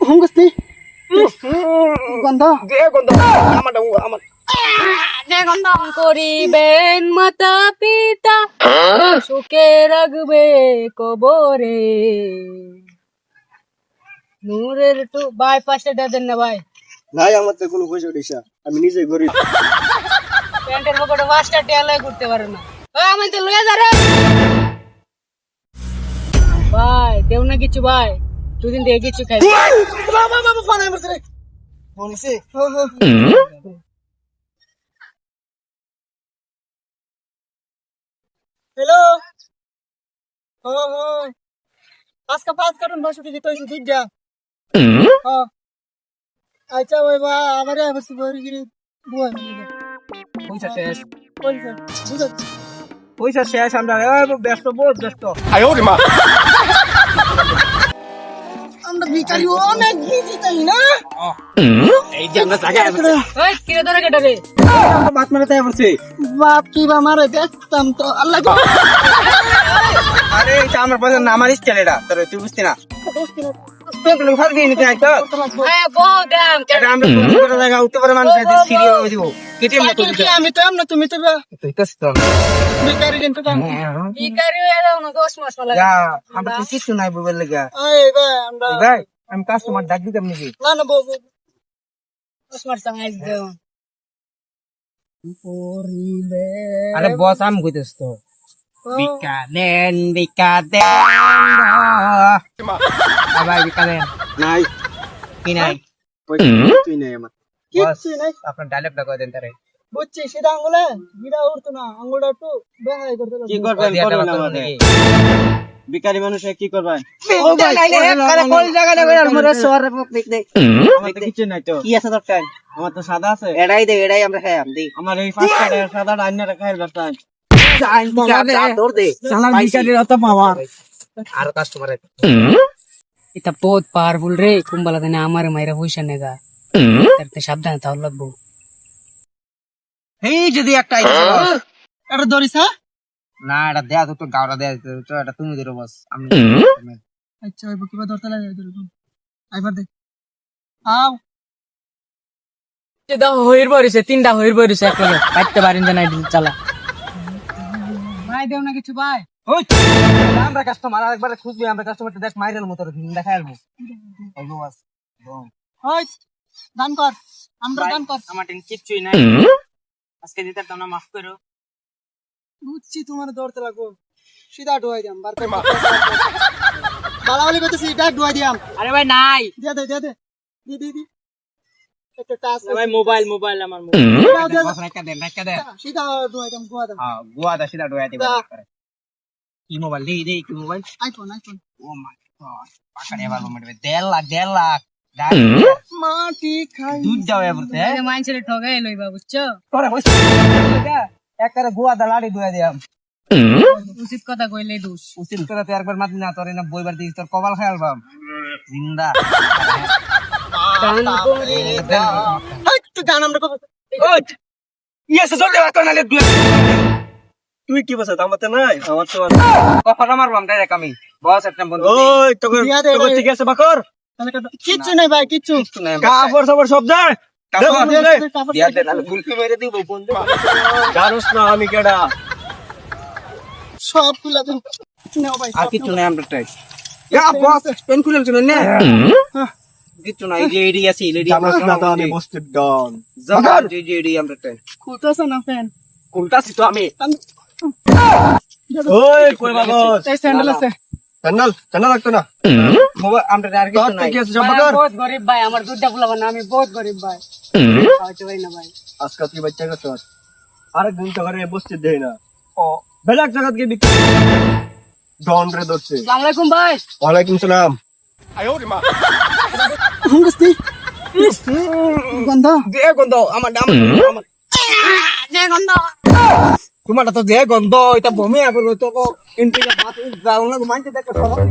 হুঙ্গসনি গন্ধ যে গন্ধ আমার যে গন্ধ করিবেন মাতা পিতা সুখে রাখবে কবরে নূরের টু ভাই 5 টাকা দেন না ভাই নাই আমার তো কোনো পয়সা দিছা আমি নিজে গরিব প্যান্টের পকেটে 5 টাকা টেলাই করতে পারে না ওই আমি তো লইয়া যা রে ভাই দেও না কিছু ভাই দুদিন দিয়ে কিছু খাই বাবা বাবা ফোন আইছে রে বলছে হ্যালো আজকে 5 কার্টন বাসুটি দিতে হইছে ঠিক যা হ্যাঁ আচ্ছা ওই বা আমারে বসে বড় গিরি বুয়া পয়সা শেষ পয়সা বুঝছ পয়সা শেষ আমরা ব্যস্ত বহুত ব্যস্ত আমরা ভিখারি অনেক গিরি তাই না এই যে আমরা জায়গা ওই কিরে ধরে কেটে রে বাত মারতে পড়ছে বাপ কি বা মারে দেখতাম তো আল্লাহ আরে এটা আমার পছন্দ না আমার স্টাইল এটা তোর তুই বুঝতি না পেট্রোল ফাল দিয়ে নিতে আইতো হ্যাঁ বহু দাম এটা আমরা পুরো জায়গা উঠতে পারে মানুষ এদিকে সিঁড়ি হবে দিব কেটে না তুই আমি তো এমন তুমি তো তুই তো তো ভিখারি দিন তো কি করি এরা না 10 মাস লাগে যা আমরা কিছু নাই বলে লাগা এই ভাই আমরা ভাই আমি কাস্টমার ডাক দিতাম নাকি না না বউ 10 মাস সঙ্গে দেও আরে বস আমি কইতেছ তো বিকালেন ভাই বিকালেন নাই কি নাই তুই নাই আমার বস কিচ্ছু নাই আপনার ডায়লগটা কই দেন তারে বুঝছি সেটা আঙ্গুলে গিরা উঠতো না আঙ্গুলটা একটু বেহাই করতে কি করবেন করবেন আমাদের বিকারি মানুষে কি করবেন আমাদের কিছু নাই তো কি আছে তোর টাইম আমার তো সাদা আছে এড়াই আমরা খাই আমি দেই আমার এই 5 টাকার সাদা রান্নাটা খাইল বাতান দৌড় দে চালান বিকারির অত পাওয়ার আর কাস্টমার এটা বহুত পাওয়ারফুল রে কুম্বালা দেনে আমার মাইরা পয়সা নেগা তারতে সাবধানে তাও লাগবো এই যদি একটা আইছে এটা ধরিস হ্যাঁ না এটা দেয়া তো গাওরা দেয়া তো এটা তুমি ধরো বস আমি আচ্ছা ওই কিবা ধরতে লাগে আইবার দে আও দাও হইর বরিছে তিনটা হইর বরিছে এক লগে পাইতে পারেন না চালা ভাই দেও না কিছু ভাই ওই আমরা কাস্টমার আরেকবার খুঁজবি আমরা কাস্টমারটা দেখ মাইরেল মতো দেখাই আলবো ওই বস ওই দান কর আমরা দান কর আমার টেন কিচ্ছুই নাই আজকে দিতে তোমরা মাফ করো বুঝছি তোমার ধরতে লাগবো সিধা ঢুয়াই দিয়াম বার করে বালাবালি করতেছি ডাক ঢুয়াই দিয়াম আরে ভাই নাই দে দে দে দে দি দি দি একটা টাচ ভাই মোবাইল আমার বস রাখা দেন সিধা ঢুয়াই দিয়াম গুয়া দাম হ্যাঁ গুয়া দা সিধা ডোয়া দিবা কি মোবাইল দেই কি মোবাইল আইফোন ও মাই গড পাকা নেবার মোবাইল 1.5 লাখ মাটি খাই দুধ দাও এবারে মাইনসে ঠগাই লইবা বুঝছো তোরে বস একবারে গুয়া দা লাড়ি ডোয়া দিয়াম উচিত কথা কইলেই দোষ উচিত করে তো একবার মাতি না তোর না বইবার দিস তোর কপাল খায়াল বাম জিন্দা তুই গান আমরা ওই ইয়েছে জলদি বাত না লে তুই কি বসে আমার তো নাই আমার তো কথা মারবাম ডাইরেক্ট আমি বস একটা বন্ধু ওই তোকে ঠিক আছে বাকর কিচ্ছু নাই ভাই কিচ্ছু কাপড় সাপড় সব যায় দিয়া দে নালে ফুলকি মেরে দিব বন্ধু জানোস না আমি কেডা সব খুলা দেন নাও ভাই আর কিছু নাই আমরা ট্রাই বস পেন খুলে শুনে না কিছু নাই যে এডি আছে লেডি জানোস না তো আমি বসতে ডন জাগার যে এডি আমরা ট্রাই খুলতেছ না ফ্যান কোনটাছি তো আমি ওই কই বাবস এই স্যান্ডেল আছে স্যান্ডেল লাগতো না মোবাইল আমরা আর কিছু নাই কি আছে সব ভাই, বাকর আমি বহুত গরিব ভাই আমার দুধটা ফুলাবো না আমি বহুত গরিব ভাই খাওয়াতে পারি না ভাই আজকে তুই বাচ্চা করছ আরেক দিন তো ঘরে বসতে দেই না ও বেলাক জায়গা গিয়ে বিক্রি ডন রে দচ্ছে আসসালামু আলাইকুম ভাই ওয়ালাইকুম সালাম হুঙ্গসনি গন্ধ দে গন্ধ আমার দাম আমার যে গন্ধ তোমারটা তো যে গন্ধ এটা বমি আবার তো ইন্টিকে বাত যাও না মানতে দেখো সবাই